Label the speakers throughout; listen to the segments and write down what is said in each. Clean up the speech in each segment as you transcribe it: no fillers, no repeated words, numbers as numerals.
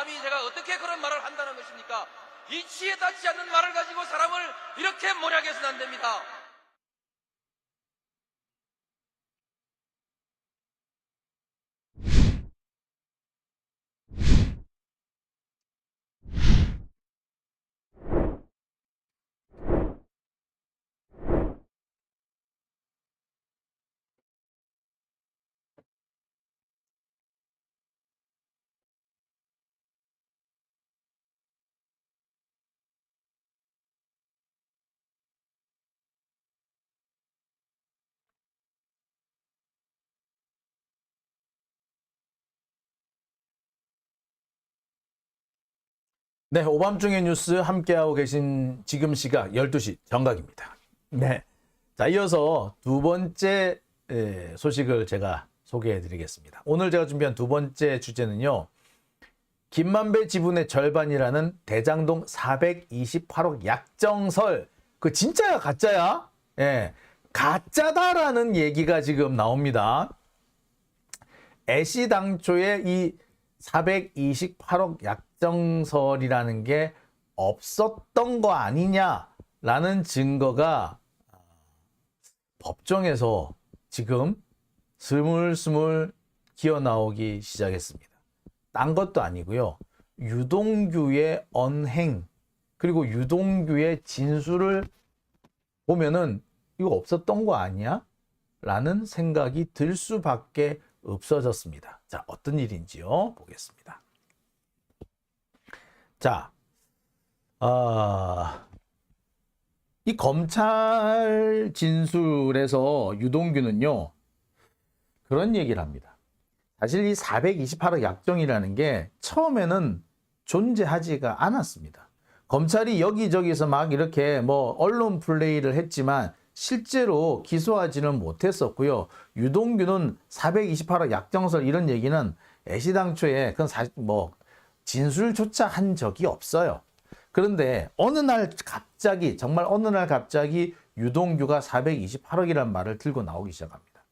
Speaker 1: 감히 제가 어떻게 그런 말을 한다는 것입니까? 이치에 닿지 않는 말을 가지고 사람을 이렇게 몰약해서는 안 됩니다.
Speaker 2: 네, 오밤중의 뉴스 함께하고 계신 지금 시각 12시 정각입니다. 네. 자, 이어서 두 번째 소식을 제가 소개해 드리겠습니다. 오늘 제가 준비한 두 번째 주제는요. 김만배 지분의 절반이라는 대장동 428억 약정설. 그 진짜야, 가짜야? 예. 가짜다라는 얘기가 지금 나옵니다. 애시당초에 이 428억 약정설이라는 게 없었던 거 아니냐라는 증거가 법정에서 지금 스물스물 기어나오기 시작했습니다. 딴 것도 아니고요. 유동규의 언행 그리고 유동규의 진술을 보면은 이거 없었던 거 아니야? 라는 생각이 들 수밖에 없어졌습니다. 자, 어떤 일인지요? 보겠습니다. 자, 이 검찰 진술에서 유동규는요, 그런 얘기를 합니다. 사실 이 428억 약정이라는 게 처음에는 존재하지가 않았습니다. 검찰이 여기저기서 막 이렇게 뭐 언론 플레이를 했지만 실제로 기소하지는 못했었고요. 유동규는 428억 약정설 이런 얘기는 애시당초에 그건 사실 뭐 진술조차 한 적이 없어요. 그런데 어느 날 갑자기 정말 어느 날 갑자기 유동규가 428억이라는 말을 들고 나오기 시작합니다.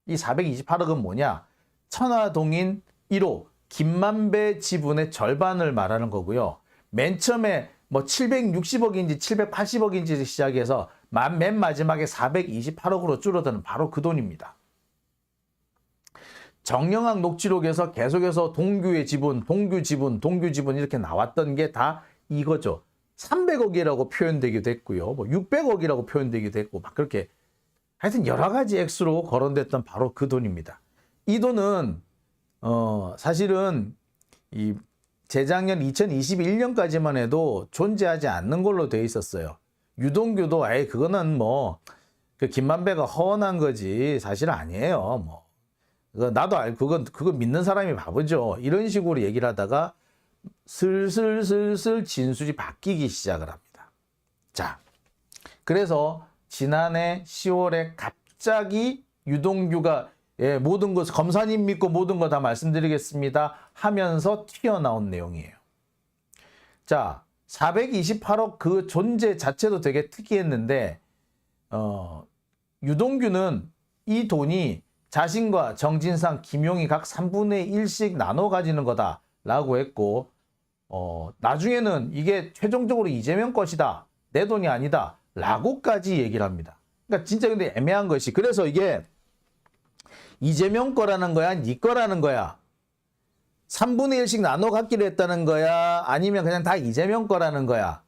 Speaker 2: 이 428억은 뭐냐? 천화동인 1호 김만배 지분의 절반을 말하는 거고요. 맨 처음에 뭐 760억인지 780억인지 시작해서 맨 마지막에 428억으로 줄어드는 바로 그 돈입니다. 정영학 녹취록에서 계속해서 동규의 지분, 동규 지분 이렇게 나왔던 게 다 이거죠. 300억이라고 표현되기도 했고요. 뭐 600억이라고 표현되기도 했고 막 그렇게 하여튼 여러 가지 액수로 거론됐던 바로 그 돈입니다. 이 돈은 사실은 이 재작년 2021년까지만 해도 존재하지 않는 걸로 돼 있었어요. 유동규도 그거는 뭐 그 김만배가 허언한 거지 사실 아니에요. 뭐 나도 알고 그거 믿는 사람이 바보죠. 이런 식으로 얘기를 하다가 슬슬 진술이 바뀌기 시작을 합니다. 자, 그래서 지난해 10월에 갑자기 유동규가 모든 것 검사님 믿고 모든 거 다 말씀드리겠습니다 하면서 튀어나온 내용이에요. 자, 428억 그 존재 자체도 되게 특이했는데 유동규는 이 돈이 자신과 정진상, 김용이 각 3분의 1씩 나눠 가지는 거다라고 했고 나중에는 이게 최종적으로 이재명 것이다. 내 돈이 아니다. 라고까지 얘기를 합니다. 그러니까 진짜 근데 애매한 것이 그래서 이게 이재명 거라는 거야? 네 거라는 거야? 3분의 1씩 나눠 갖기로 했다는 거야? 아니면 그냥 다 이재명 거라는 거야?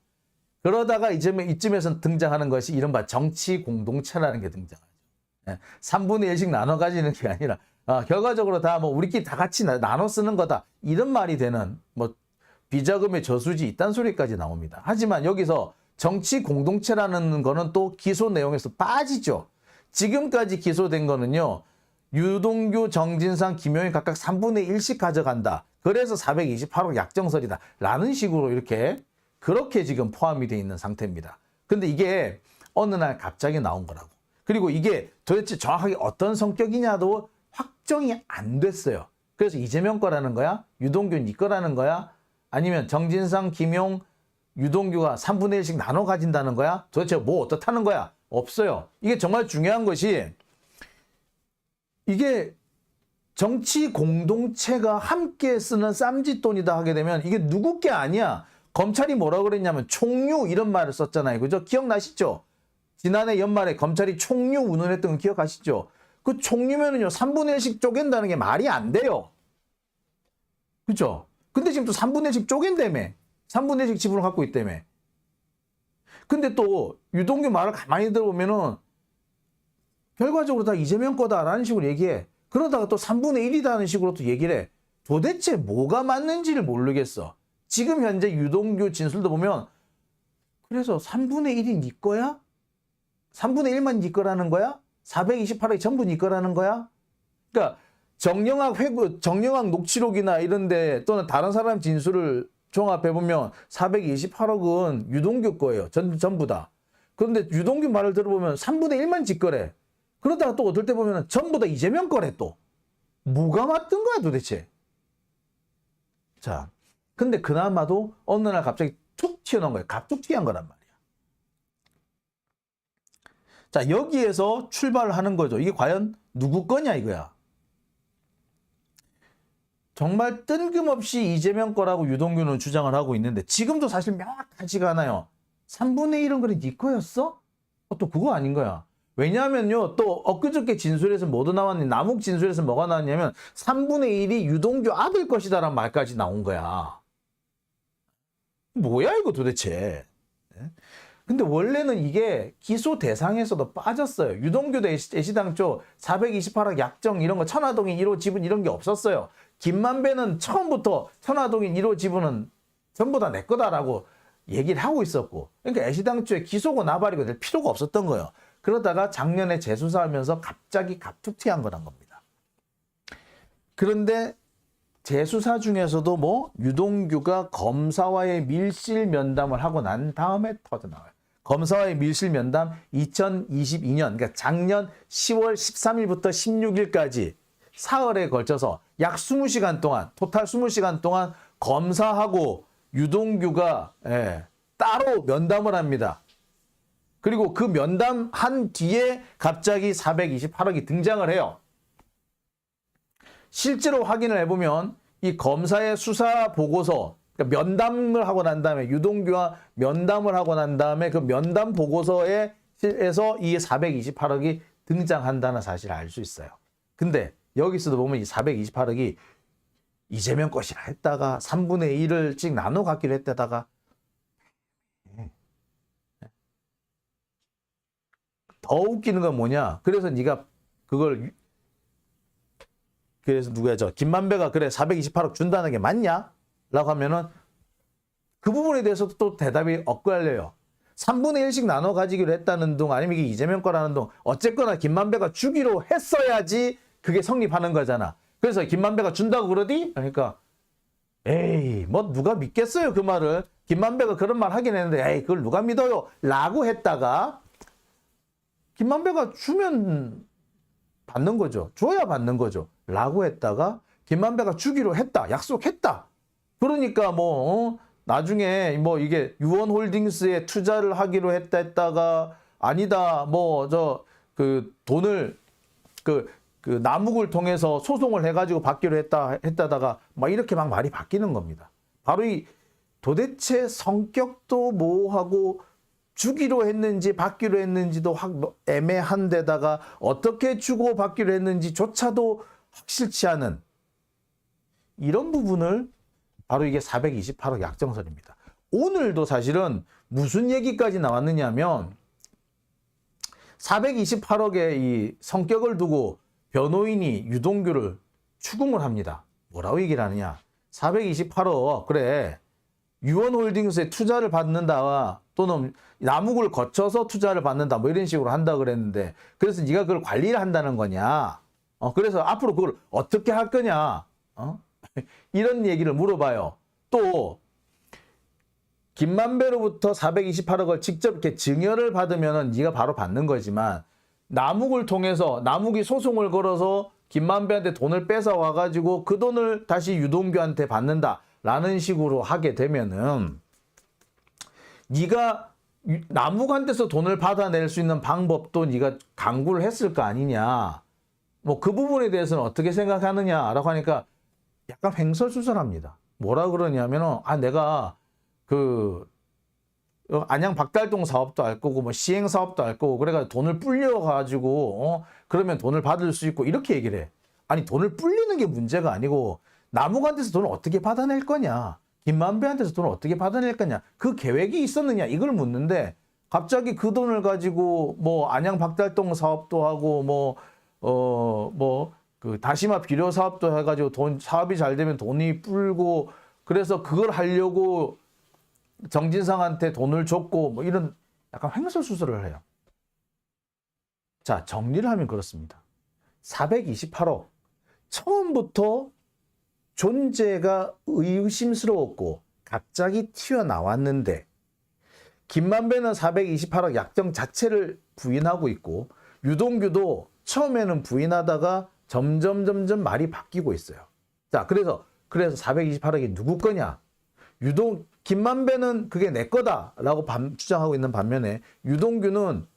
Speaker 2: 그러다가 이쯤에서 등장하는 것이 이른바 정치 공동체라는 게 등장하죠. 3분의 1씩 나눠 가지는 게 아니라 결과적으로 다 뭐 우리끼리 다 같이 나눠 쓰는 거다. 이런 말이 되는 뭐 비자금의 저수지 이딴 소리까지 나옵니다. 하지만 여기서 정치 공동체라는 거는 또 기소 내용에서 빠지죠. 지금까지 기소된 거는요. 유동규, 정진상, 김용이 각각 3분의 1씩 가져간다. 그래서 428억 약정설이다. 라는 식으로 그렇게 지금 포함이 되어 있는 상태입니다. 근데 이게 어느 날 갑자기 나온 거라고. 그리고 이게 도대체 정확하게 어떤 성격이냐도 확정이 안 됐어요. 그래서 이재명 거라는 거야? 유동규 네 거라는 거야? 아니면 정진상, 김용, 유동규가 3분의 1씩 나눠 가진다는 거야? 도대체 뭐 어떻다는 거야? 없어요. 이게 정말 중요한 것이 이게 정치 공동체가 함께 쓰는 쌈짓돈이다 하게 되면 이게 누구 게 아니야. 검찰이 뭐라 그랬냐면 총류 이런 말을 썼잖아요. 그죠? 기억나시죠? 지난해 연말에 검찰이 총류 운운했던 거 기억하시죠? 그 총류면은요 3분의 1씩 쪼갠다는 게 말이 안 돼요. 그죠? 근데 지금 또 3분의 1씩 쪼갠다며. 3분의 1씩 지분을 갖고 있다며. 근데 또 유동규 말을 가만히 들어보면은 결과적으로 다 이재명 거다라는 식으로 얘기해. 그러다가 또 3분의 1이라는 식으로 또 얘기를 해. 도대체 뭐가 맞는지를 모르겠어. 지금 현재 유동규 진술도 보면 그래서 3분의 1이 네 거야? 3분의 1만 네 거라는 거야? 428억이 전부 네 거라는 거야? 그러니까 정영학 녹취록이나 이런데 또는 다른 사람 진술을 종합해보면 428억은 유동규 거예요. 전부 다. 그런데 유동규 말을 들어보면 3분의 1만 지 거래. 그러다가 또 어떨 때 보면 전부 다 이재명 거래 또. 뭐가 맞던 거야 도대체. 자, 근데 그나마도 어느 날 갑자기 툭 튀어나온 거예요. 갑툭 튀어난 거란 말이야. 자, 여기에서 출발을 하는 거죠. 이게 과연 누구 거냐 이거야. 정말 뜬금없이 이재명 거라고 유동규는 주장을 하고 있는데 지금도 사실 명확하지가 않아요. 3분의 1은 그래 네 거였어? 또 그거 아닌 거야. 왜냐하면요. 또 엊그저께 진술에서 뭐도 나왔니? 남욱 진술에서 뭐가 나왔냐면 3분의 1이 유동규 아들 것이다라는 말까지 나온 거야. 뭐야 이거 도대체. 근데 원래는 이게 기소 대상에서도 빠졌어요. 유동규도 애시당초 428억 약정 이런 거 천화동인 1호 지분 이런 게 없었어요. 김만배는 처음부터 천화동인 1호 지분은 전부 다 내 거다라고 얘기를 하고 있었고, 그러니까 애시당초에 기소고 나발이고 될 필요가 없었던 거예요. 그러다가 작년에 재수사하면서 갑자기 갑툭튀한 거란 겁니다. 그런데 재수사 중에서도 뭐 유동규가 검사와의 밀실 면담을 하고 난 다음에 터져나와요. 검사와의 밀실 면담 2022년 그러니까 작년 10월 13일부터 16일까지 사흘에 걸쳐서 약 20시간 동안 토탈 20시간 동안 검사하고 유동규가 따로 면담을 합니다. 그리고 그 면담한 뒤에 갑자기 428억이 등장을 해요. 실제로 확인을 해보면 이 검사의 수사 보고서, 그러니까 면담을 하고 난 다음에 유동규와 면담을 하고 난 다음에 그 면담 보고서에서 이 428억이 등장한다는 사실을 알 수 있어요. 근데 여기서도 보면 이 428억이 이재명 것이라 했다가 3분의 1을 씩 나눠 갖기로 했다가 더 웃기는 건 뭐냐? 그래서 네가 그걸 그래서 누구야 김만배가 그래 428억 준다는 게 맞냐? 라고 하면은 그 부분에 대해서도 또 대답이 엇갈려요. 3분의 1씩 나눠 가지기로 했다는 둥 아니면 이게 이재명 거라는 둥 어쨌거나 김만배가 주기로 했어야지 그게 성립하는 거잖아. 그래서 김만배가 준다고 그러디? 그러니까 에이 뭐 누가 믿겠어요 그 말을. 김만배가 그런 말 하긴 했는데 에이 그걸 누가 믿어요? 라고 했다가 김만배가 주면 받는 거죠. 줘야 받는 거죠. 라고 했다가 김만배가 주기로 했다. 약속했다. 그러니까 뭐 나중에 뭐 이게 유원홀딩스에 투자를 하기로 했다가 아니다. 뭐 그 돈을 그 남욱을 통해서 소송을 해가지고 받기로 했다다가 막 이렇게 막 말이 바뀌는 겁니다. 바로 이 도대체 성격도 모호하고 주기로 했는지 받기로 했는지도 애매한 데다가 어떻게 주고 받기로 했는지조차도 확실치 않은 이런 부분을 바로 이게 428억 약정설입니다. 오늘도 사실은 무슨 얘기까지 나왔느냐 하면 428억의 이 성격을 두고 변호인이 유동규를 추궁을 합니다. 뭐라고 얘기를 하느냐. 428억 그래 유원홀딩스에 투자를 받는다 또는 남욱을 거쳐서 투자를 받는다 뭐 이런 식으로 한다 그랬는데 그래서 네가 그걸 관리를 한다는 거냐. 그래서 앞으로 그걸 어떻게 할 거냐. 이런 얘기를 물어봐요. 또 김만배로부터 428억을 직접 이렇게 증여를 받으면 네가 바로 받는 거지만 남욱을 통해서 남욱이 소송을 걸어서 김만배한테 돈을 뺏어 와가지고 그 돈을 다시 유동규한테 받는다라는 식으로 하게 되면은 네가 남욱한테서 돈을 받아낼 수 있는 방법도 네가 강구를 했을 거 아니냐. 뭐 그 부분에 대해서는 어떻게 생각하느냐라고 하니까 약간 횡설수설합니다. 뭐라 그러냐면은 내가 그 안양 박달동 사업도 할 거고 뭐 시행 사업도 할 거고 그래가 돈을 불려 가지고 그러면 돈을 받을 수 있고 이렇게 얘기를 해. 아니 돈을 불리는 게 문제가 아니고 남욱한테서 돈을 어떻게 받아낼 거냐, 김만배한테서 돈을 어떻게 받아낼 거냐, 그 계획이 있었느냐 이걸 묻는데 갑자기 그 돈을 가지고 뭐 안양 박달동 사업도 하고 그 다시마 비료 사업도 해가지고 사업이 잘 되면 돈이 불고 그래서 그걸 하려고 정진상한테 돈을 줬고 뭐 이런 약간 횡설수설을 해요. 자, 정리를 하면 그렇습니다. 428억 처음부터 존재가 의심스러웠고 갑자기 튀어나왔는데 김만배는 428억 약정 자체를 부인하고 있고 유동규도 처음에는 부인하다가 점점 말이 바뀌고 있어요. 자, 그래서 428억이 누구 거냐? 김만배는 그게 내 거다라고 주장하고 있는 반면에 유동규는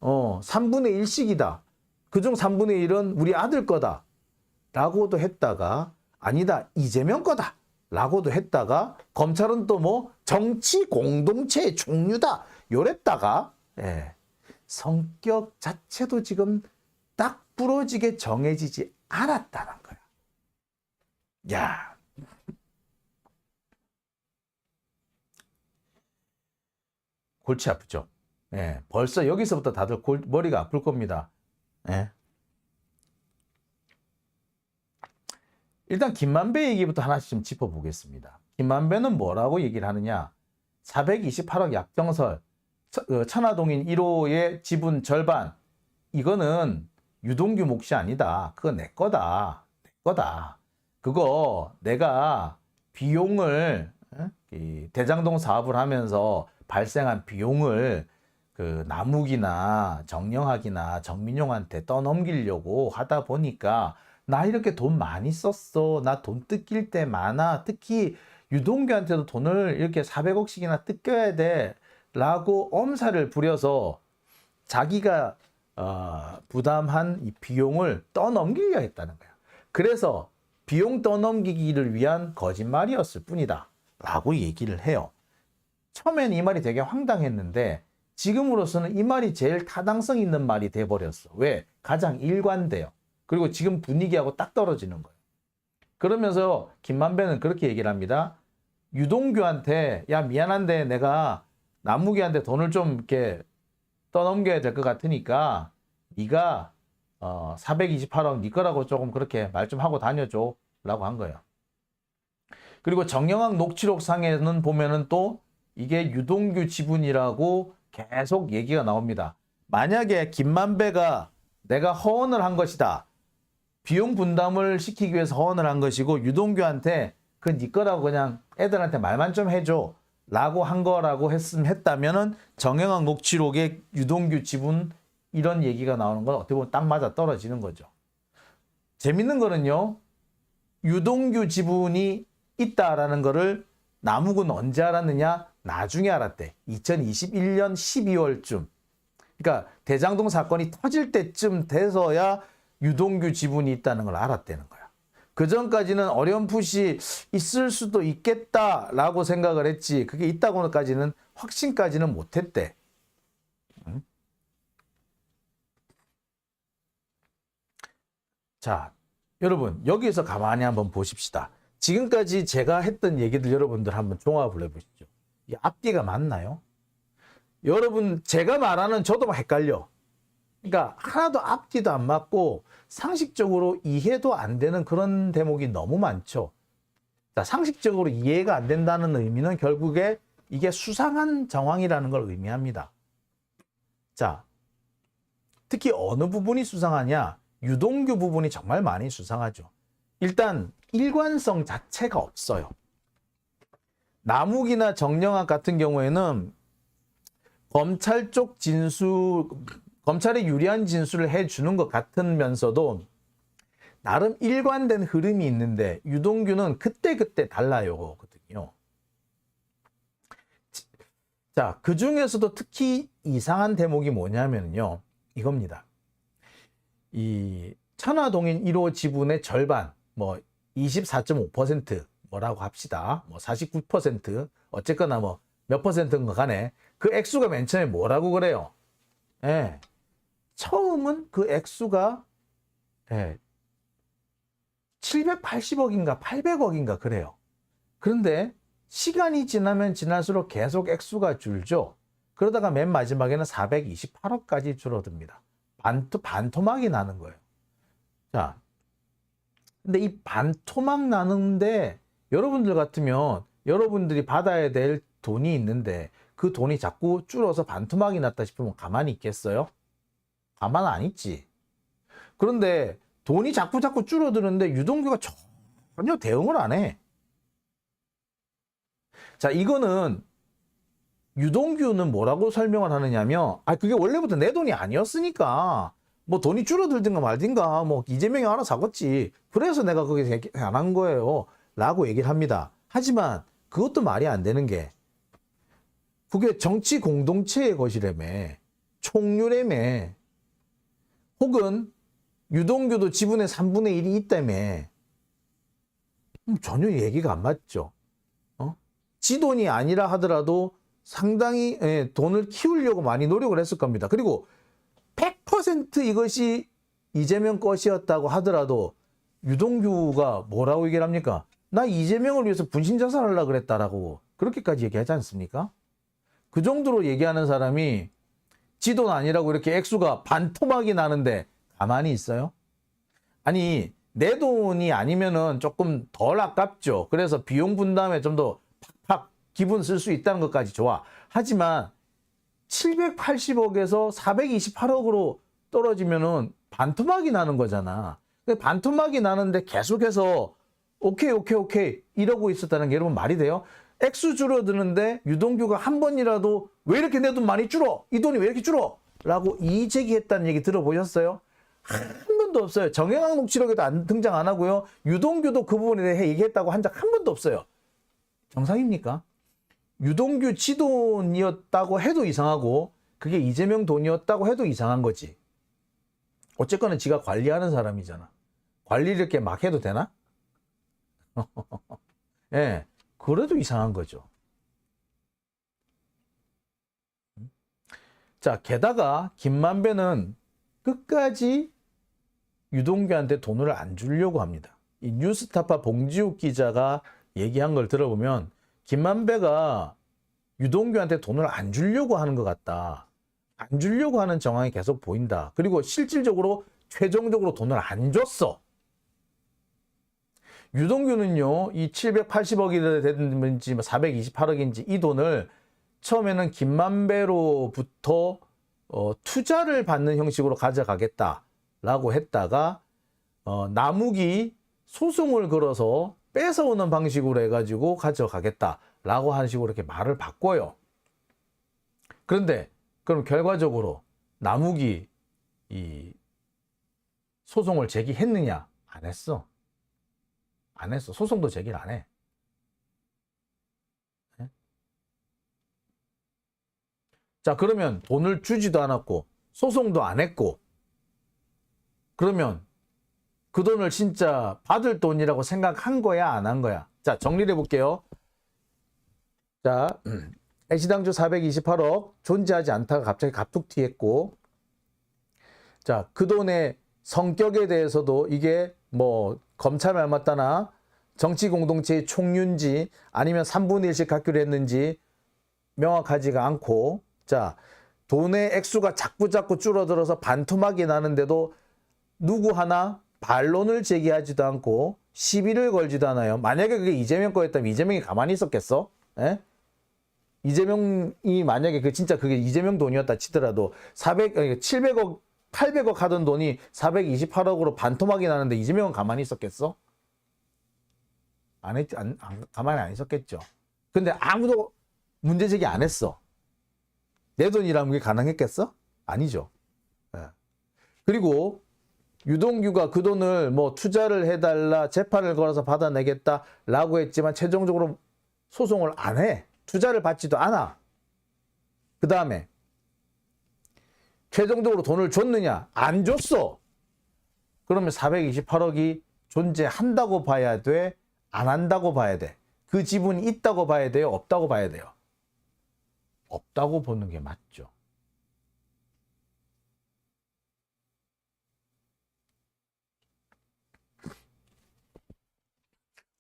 Speaker 2: 3분의 1씩이다. 그중 3분의 1은 우리 아들 거다. 라고도 했다가 아니다. 이재명 거다. 라고도 했다가 검찰은 또 뭐 정치 공동체의 종류다. 요랬다가 성격 자체도 지금 딱 부러지게 정해지지 않았다는 거야. 야. 골치 아프죠. 벌써 여기서부터 다들 머리가 아플 겁니다. 일단 김만배 얘기부터 하나씩 좀 짚어보겠습니다. 김만배는 뭐라고 얘기를 하느냐? 428억 약정설, 천화동인 1호의 지분 절반, 이거는 유동규 몫이 아니다. 그거 내 거다. 내 거다. 그거 내가 비용을 대장동 사업을 하면서 발생한 비용을 그 남욱이나 정영학이나 정민용한테 떠넘기려고 하다 보니까 나 이렇게 돈 많이 썼어. 나 돈 뜯길 때 많아. 특히 유동규한테도 돈을 이렇게 400억씩이나 뜯겨야 돼. 라고 엄살을 부려서 자기가 부담한 이 비용을 떠넘기려 했다는 거야. 그래서 비용 떠넘기기를 위한 거짓말이었을 뿐이다. 라고 얘기를 해요. 처음엔 이 말이 되게 황당했는데 지금으로서는 이 말이 제일 타당성 있는 말이 돼버렸어. 왜? 가장 일관돼요. 그리고 지금 분위기하고 딱 떨어지는 거예요. 그러면서 김만배는 그렇게 얘기를 합니다. 유동규한테 야 미안한데 내가 남욱이한테 돈을 좀 이렇게 떠넘겨야 될 것 같으니까 네가 428억 네 거라고 조금 그렇게 말 좀 하고 다녀줘 라고 한 거예요. 그리고 정영학 녹취록 상에는 보면은 또 이게 유동규 지분이라고 계속 얘기가 나옵니다. 만약에 김만배가 내가 허언을 한 것이다. 비용 분담을 시키기 위해서 허언을 한 것이고 유동규한테 그 네 거라고 그냥 애들한테 말만 좀 해줘 라고 한 거라고 했다면은 정영학 녹취록에 유동규 지분 이런 얘기가 나오는 건 어떻게 보면 딱 맞아 떨어지는 거죠. 재밌는 거는요. 유동규 지분이 있다라는 거를 남욱은 언제 알았느냐? 나중에 알았대. 2021년 12월쯤. 그러니까 대장동 사건이 터질 때쯤 돼서야 유동규 지분이 있다는 걸 알았다는 거야. 그 전까지는 어렴풋이 있을 수도 있겠다라고 생각을 했지 그게 있다고까지는 확신까지는 못했대. 자, 여러분 여기에서 가만히 한번 보십시다. 지금까지 제가 했던 얘기들 여러분들 한번 종합을 해보시죠. 이 앞뒤가 맞나요? 여러분 제가 말하는 저도 막 헷갈려. 그러니까 하나도 앞뒤도 안 맞고 상식적으로 이해도 안 되는 그런 대목이 너무 많죠. 자, 상식적으로 이해가 안 된다는 의미는 결국에 이게 수상한 정황이라는 걸 의미합니다. 자, 특히 어느 부분이 수상하냐? 유동규 부분이 정말 많이 수상하죠. 일단 일관성 자체가 없어요. 남욱이나 정영학 같은 경우에는 검찰 쪽 검찰에 유리한 진술을 해주는 것 같으면서도 나름 일관된 흐름이 있는데 유동규는 그때그때 달라요. 거든요. 자, 그 중에서도 특히 이상한 대목이 뭐냐면요. 이겁니다. 이 천화동인 1호 지분의 절반, 뭐 24.5% 뭐라고 합시다. 뭐 49% 어쨌거나 뭐 몇 퍼센트인 거 간에 그 액수가 맨 처음에 뭐라고 그래요? 예. 처음은 그 액수가 780억인가 800억인가 그래요. 그런데 시간이 지나면 지날수록 계속 액수가 줄죠. 그러다가 맨 마지막에는 428억까지 줄어듭니다. 반토막이 나는 거예요. 자, 근데 이 반토막 나는데 여러분들 같으면 여러분들이 받아야 될 돈이 있는데 그 돈이 자꾸 줄어서 반토막이 났다 싶으면 가만히 있겠어요? 가만 안 있지. 그런데 돈이 자꾸 줄어드는데 유동규가 전혀 대응을 안 해. 자, 이거는 유동규는 뭐라고 설명을 하느냐면, 그게 원래부터 내 돈이 아니었으니까 뭐 돈이 줄어들든가 말든가 뭐 이재명이 알아서 하겠지. 그래서 내가 그게 안 한 거예요 라고 얘기를 합니다. 하지만 그것도 말이 안 되는 게 그게 정치 공동체의 것이라며, 총률이라며, 혹은 유동규도 지분의 3분의 1이 있다며. 전혀 얘기가 안 맞죠. 지 돈이 아니라 하더라도 상당히 돈을 키우려고 많이 노력을 했을 겁니다. 그리고 100% 이것이 이재명 것이었다고 하더라도 유동규가 뭐라고 얘기를 합니까? 나 이재명을 위해서 분신자살하려고 그랬다라고 그렇게까지 얘기하지 않습니까? 그 정도로 얘기하는 사람이 지 돈 아니라고 이렇게 액수가 반토막이 나는데 가만히 있어요? 아니, 내 돈이 아니면은 조금 덜 아깝죠. 그래서 비용 분담에 좀 더 팍팍 기분 쓸 수 있다는 것까지 좋아. 하지만 780억에서 428억으로 떨어지면은 반토막이 나는 거잖아. 반토막이 나는데 계속해서 오케이 이러고 있었다는 게 여러분 말이 돼요? 액수 줄어드는데 유동규가 한 번이라도 왜 이렇게 내 돈 많이 줄어? 이 돈이 왜 이렇게 줄어? 라고 이의 제기했다는 얘기 들어보셨어요? 한 번도 없어요. 정영학 녹취록에도 등장 안 하고요. 유동규도 그 부분에 대해 얘기했다고 한 적 한 번도 없어요. 정상입니까? 유동규 지 돈이었다고 해도 이상하고 그게 이재명 돈이었다고 해도 이상한 거지. 어쨌거나 지가 관리하는 사람이잖아. 관리를 이렇게 막 해도 되나? 예, 그래도 이상한 거죠. 자, 게다가 김만배는 끝까지 유동규한테 돈을 안 주려고 합니다. 이 뉴스타파 봉지욱 기자가 얘기한 걸 들어보면 김만배가 유동규한테 돈을 안 주려고 하는 것 같다. 안 주려고 하는 정황이 계속 보인다. 그리고 실질적으로 최종적으로 돈을 안 줬어. 유동규는요, 이 780억이 됐든지 428억인지 이 돈을 처음에는 김만배로부터 투자를 받는 형식으로 가져가겠다라고 했다가 남욱이 소송을 걸어서 뺏어오는 방식으로 해가지고 가져가겠다라고 하는 식으로 이렇게 말을 바꿔요. 그런데 그럼 결과적으로 남욱이 이 소송을 제기했느냐? 안 했어. 안 했어. 소송도 제기를 안 해. 자, 그러면 돈을 주지도 않았고 소송도 안 했고 그러면 그 돈을 진짜 받을 돈이라고 생각한 거야, 안 한 거야? 자, 정리를 해볼게요. 자, 애시당초 428억 존재하지 않다가 갑자기 갑툭튀 했고, 자, 그 돈의 성격에 대해서도 이게 뭐 검찰 말 맞다나 정치 공동체의 총유인지 아니면 3분의 1씩 갖기로 했는지 명확하지가 않고, 자, 돈의 액수가 자꾸 줄어들어서 반토막이 나는데도 누구 하나 반론을 제기하지도 않고 시비를 걸지도 않아요. 만약에 그게 이재명 거였다면 이재명이 가만히 있었겠어? 에? 이재명이 만약에 진짜 그게 이재명 돈이었다 치더라도 700억, 800억 하던 돈이 428억으로 반토막이 나는데 이재명은 가만히 있었겠어? 가만히 안 있었겠죠. 근데 아무도 문제 제기 안 했어. 내 돈이라면 그게 가능했겠어? 아니죠. 예. 그리고 유동규가 그 돈을 뭐 투자를 해달라, 재판을 걸어서 받아내겠다라고 했지만 최종적으로 소송을 안 해. 투자를 받지도 않아. 그 다음에 최종적으로 돈을 줬느냐? 안 줬어. 그러면 428억이 존재한다고 봐야 돼? 안 한다고 봐야 돼? 그 지분이 있다고 봐야 돼요? 없다고 봐야 돼요? 없다고 보는 게 맞죠.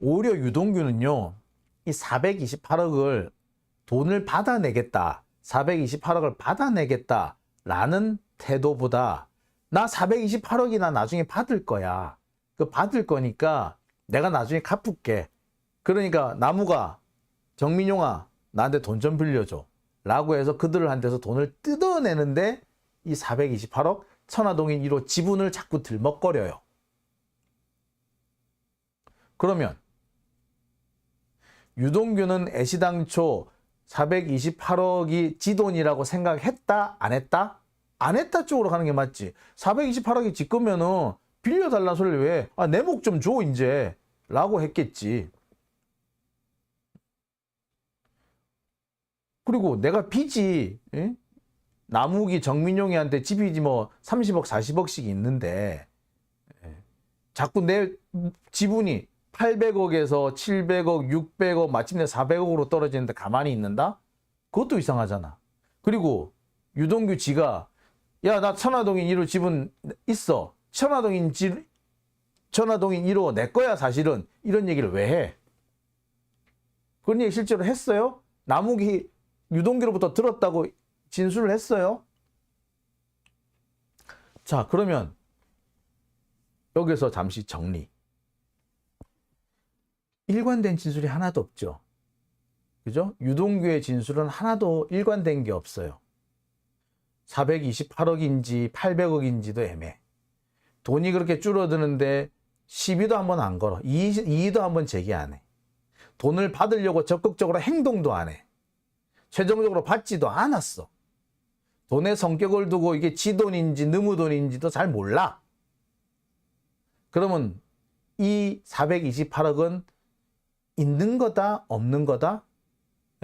Speaker 2: 오히려 유동규는요, 이 428억을 돈을 받아내겠다, 428억을 받아내겠다라는 태도보다 나 428억이나 나중에 받을 거야. 그 받을 거니까 내가 나중에 갚을게. 그러니까 나무가, 정민용아, 나한테 돈 좀 빌려줘. 라고 해서 그들한테서 돈을 뜯어내는데 이 428억 천화동인 1호 지분을 자꾸 들먹거려요. 그러면 유동규는 애시당초 428억이 지 돈이라고 생각했다? 안 했다? 안 했다 쪽으로 가는 게 맞지. 428억이 지 거면은 빌려달라는 소리를 왜? 아, 내 목 좀 줘, 이제. 라고 했겠지. 그리고 내가 빚이, 예? 나무기 정민용이한테 집이 뭐 30억, 40억씩 있는데, 자꾸 내 지분이 800억에서 700억, 600억, 마침내 400억으로 떨어지는데 가만히 있는다? 그것도 이상하잖아. 그리고 유동규 지가, 야, 나 천화동인 1호 지분 있어. 천화동인 1호 내 거야, 사실은. 이런 얘기를 왜 해? 그런 얘기 실제로 했어요? 나무기 유동규로부터 들었다고 진술을 했어요? 자, 그러면 여기서 잠시 정리. 일관된 진술이 하나도 없죠. 그죠? 유동규의 진술은 하나도 일관된 게 없어요. 428억인지 800억인지도 애매해. 돈이 그렇게 줄어드는데 시비도 한번 안 걸어. 이의도 한번 제기 안 해. 돈을 받으려고 적극적으로 행동도 안 해. 최종적으로 받지도 않았어. 돈의 성격을 두고 이게 지 돈인지 너무 돈인지도 잘 몰라. 그러면 이 428억은 있는 거다, 없는 거다?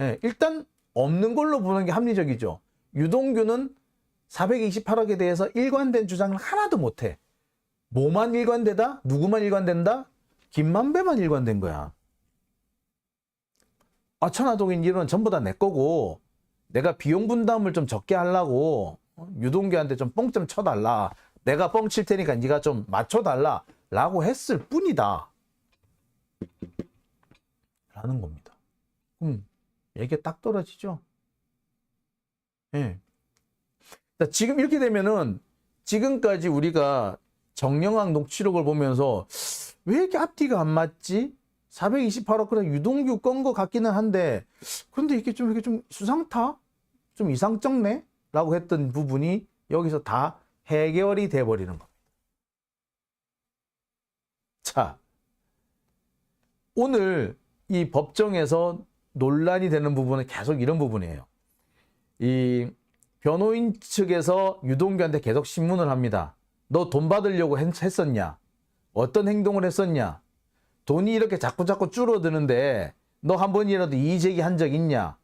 Speaker 2: 예, 일단 없는 걸로 보는 게 합리적이죠. 유동규는 428억에 대해서 일관된 주장을 하나도 못해. 뭐만 일관되다? 누구만 일관된다? 김만배만 일관된 거야. 아, 천화동인 1호는 전부 다 내 거고 내가 비용 분담을 좀 적게 하려고 유동규한테 좀 뻥 좀 쳐달라. 내가 뻥 칠 테니까 네가 좀 맞춰달라 라고 했을 뿐이다 라는 겁니다. 얘기가 딱 떨어지죠. 예. 지금 이렇게 되면은 지금까지 우리가 정영학 녹취록을 보면서 왜 이렇게 앞뒤가 안 맞지? 428억 그래 유동규 건 거 같기는 한데 그런데 이게 좀 수상타? 좀 이상적네? 라고 했던 부분이 여기서 다 해결이 돼버리는 겁니다. 자, 오늘 이 법정에서 논란이 되는 부분은 계속 이런 부분이에요. 이 변호인 측에서 유동규한테 계속 신문을 합니다. 너 돈 받으려고 했었냐? 어떤 행동을 했었냐? 돈이 이렇게 자꾸 줄어드는데 너 한 번이라도 이의 제기한 적 있냐?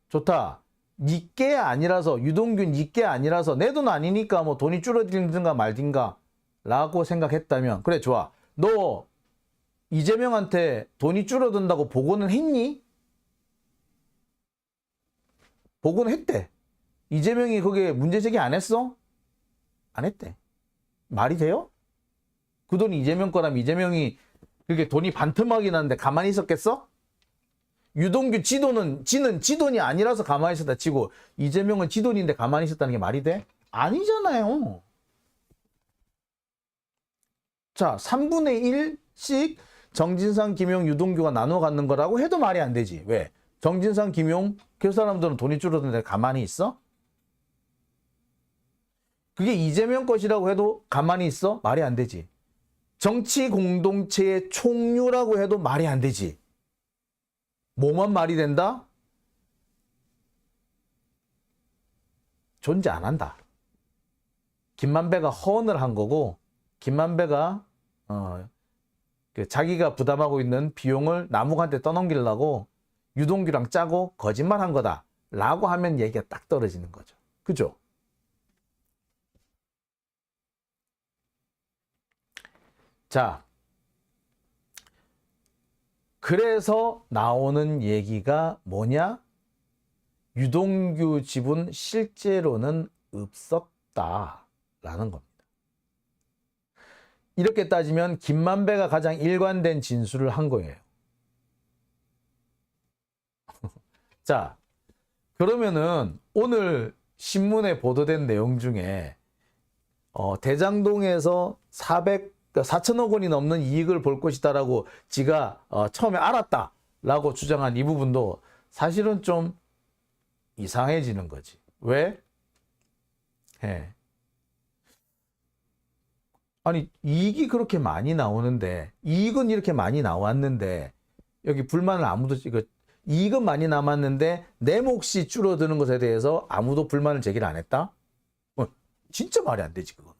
Speaker 2: 좋다. 니께 아니라서 유동규 니께 아니라서 내 돈 아니니까 뭐 돈이 줄어들든가 말든가 라고 생각했다면 그래 좋아. 너 이재명한테 돈이 줄어든다고 보고는 했니? 보고는 했대. 이재명이 거기에 문제 제기 안 했어? 안 했대. 말이 돼요? 그 돈이 이재명 거라면 이재명이 그렇게 돈이 반토막이 났는데 가만히 있었겠어? 유동규 지는 지 돈이 아니라서 가만히 있었다 치고 이재명은 지 돈인데 가만히 있었다는 게 말이 돼? 아니잖아요. 자, 3분의 1씩 정진상, 김용, 유동규가 나눠 갖는 거라고 해도 말이 안 되지. 왜? 정진상, 김용 그 사람들은 돈이 줄어드는데 가만히 있어? 그게 이재명 것이라고 해도 가만히 있어? 말이 안 되지. 정치 공동체의 총류라고 해도 말이 안 되지. 뭐만 말이 된다? 존재 안 한다. 김만배가 허언을 한 거고 김만배가 자기가 부담하고 있는 비용을 남욱한테 떠넘기려고 유동규랑 짜고 거짓말한 거다 라고 하면 얘기가 딱 떨어지는 거죠. 그죠? 자, 그래서 나오는 얘기가 뭐냐? 유동규 지분 실제로는 없었다라는 겁니다. 이렇게 따지면 김만배가 가장 일관된 진술을 한 거예요. 자, 그러면은 오늘 신문에 보도된 내용 중에 대장동에서 4천억 원이 넘는 이익을 볼 것이다라고 지가 처음에 알았다라고 주장한 이 부분도 사실은 좀 이상해지는 거지. 왜? 아니, 이익이 그렇게 많이 나오는데, 이익은 이렇게 많이 나왔는데, 여기 불만을 아무도, 이익은 많이 남았는데, 내 몫이 줄어드는 것에 대해서 아무도 불만을 제기를 안 했다? 진짜 말이 안 되지, 그건.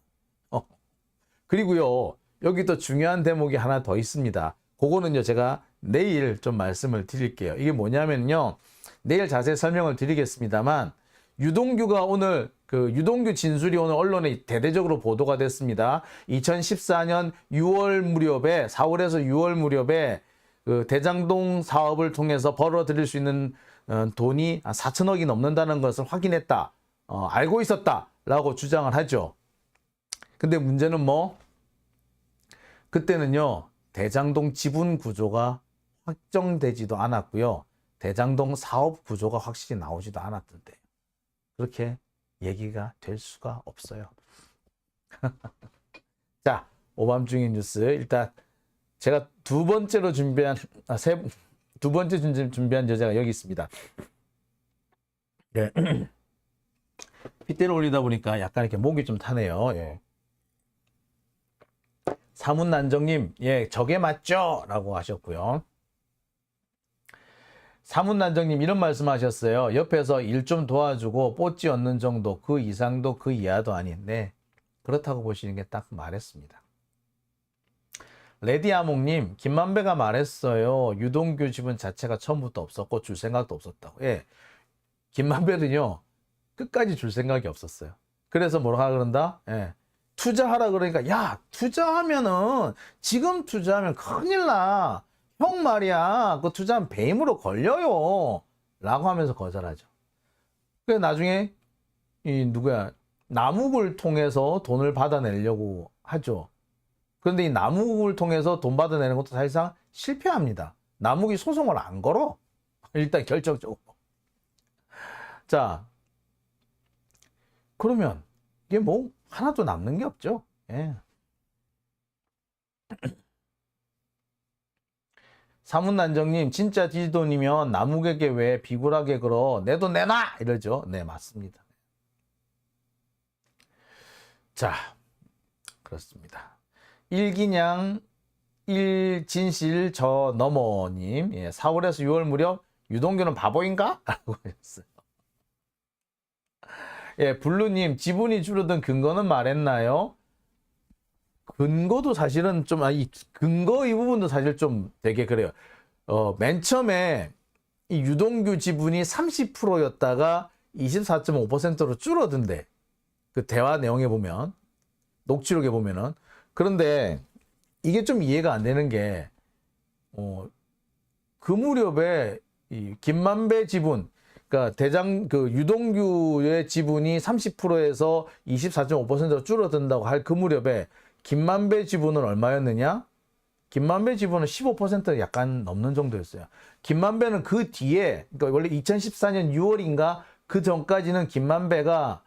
Speaker 2: 그리고요, 여기 또 중요한 대목이 하나 더 있습니다. 그거는요, 제가 내일 좀 말씀을 드릴게요. 이게 뭐냐면요, 내일 자세히 설명을 드리겠습니다만, 유동규가 오늘, 유동규 진술이 오늘 언론에 대대적으로 보도가 됐습니다. 2014년 6월 무렵에, 4월에서 6월 무렵에 그 대장동 사업을 통해서 벌어들일 수 있는 돈이 4천억이 넘는다는 것을 확인했다. 알고 있었다라고 주장을 하죠. 근데 문제는 뭐? 그때는요, 대장동 지분 구조가 확정되지도 않았고요. 대장동 사업 구조가 확실히 나오지도 않았던데. 그렇게 얘기가 될 수가 없어요. 자, 오밤중의 뉴스. 일단 제가 두 번째로 준비한 두 번째 준비한 여자가 여기 있습니다. 예. 핏대를 올리다 보니까 약간 이렇게 목이 좀 타네요. 예. 사문난정님, 예, 저게 맞죠? 라고 하셨고요. 사문난정님 이런 말씀하셨어요. 옆에서 일 좀 도와주고 뽀찌 얻는 정도, 그 이상도 그 이하도 아닌데 그렇다고 보시는 게 딱 말했습니다. 레디아몽님, 김만배가 말했어요. 유동규 지분 자체가 처음부터 없었고 줄 생각도 없었다고. 예, 김만배는요 끝까지 줄 생각이 없었어요. 그래서 뭐라 그런다? 예, 투자하라 그러니까 야 투자하면은 지금 투자하면 큰일 나. 형 말이야 그 투자하면 배임으로 걸려요 라고 하면서 거절하죠. 그래서 나중에 이 누구야 남욱을 통해서 돈을 받아내려고 하죠. 그런데 이 남욱을 통해서 돈 받아내는 것도 사실상 실패합니다. 남욱이 소송을 안 걸어. 일단 결정적으로. 자, 그러면 이게 뭐 하나도 남는 게 없죠. 예. 사문난정님, 진짜 디지돈이면 남욱에게 왜 비굴하게 걸어? 내 돈 내놔! 이러죠. 네, 맞습니다. 자, 그렇습니다. 일기냥, 일진실 저 너머님, 예, 4월에서 6월 무렵 유동규는 바보인가? 라고 하셨어요. 예, 블루님, 지분이 줄어든 근거는 말했나요? 근거도 사실은 좀, 이 근거 이 부분도 사실 좀 되게 그래요. 맨 처음에 이 유동규 지분이 30%였다가 24.5%로 줄어든대. 그 대화 내용에 보면, 녹취록에 보면은. 그런데 이게 좀 이해가 안 되는 게, 그 무렵에 이 김만배 지분, 그러니까 유동규의 지분이 30%에서 24.5%로 줄어든다고 할 그 무렵에 김만배 지분은 얼마였느냐? 김만배 지분은 15% 약간 넘는 정도였어요. 김만배는 그 뒤에, 그러니까 원래 2014년 6월인가 그 전까지는 김만배가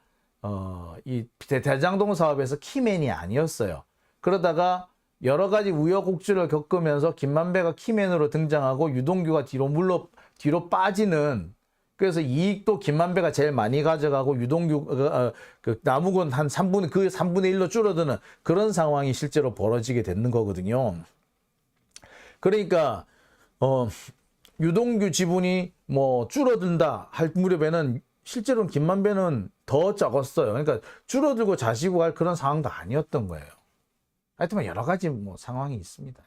Speaker 2: 이 대장동 사업에서 키맨이 아니었어요. 그러다가 여러 가지 우여곡절을 겪으면서 김만배가 키맨으로 등장하고 유동규가 뒤로 빠지는, 그래서 이익도 김만배가 제일 많이 가져가고 유동규 남욱은 한 3분의 1로 줄어드는 그런 상황이 실제로 벌어지게 되는 거거든요. 그러니까 유동규 지분이 뭐 줄어든다 할 무렵에는 실제로는 김만배는 더 적었어요. 그러니까 줄어들고 자시고 할 그런 상황도 아니었던 거예요. 하여튼 여러 가지 뭐 상황이 있습니다.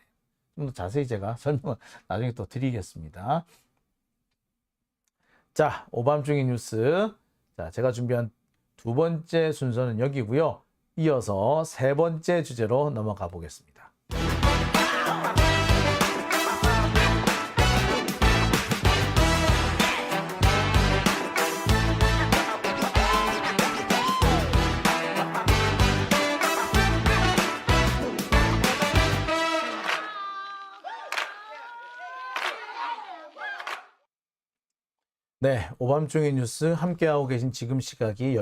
Speaker 2: 좀 더 자세히 제가 설명을 나중에 또 드리겠습니다. 자, 오밤중의 뉴스. 자, 제가 준비한 두 번째 순서는 여기고요. 이어서 세 번째 주제로 넘어가 보겠습니다. 네, 오밤중의 뉴스 함께하고 계신 지금 시각이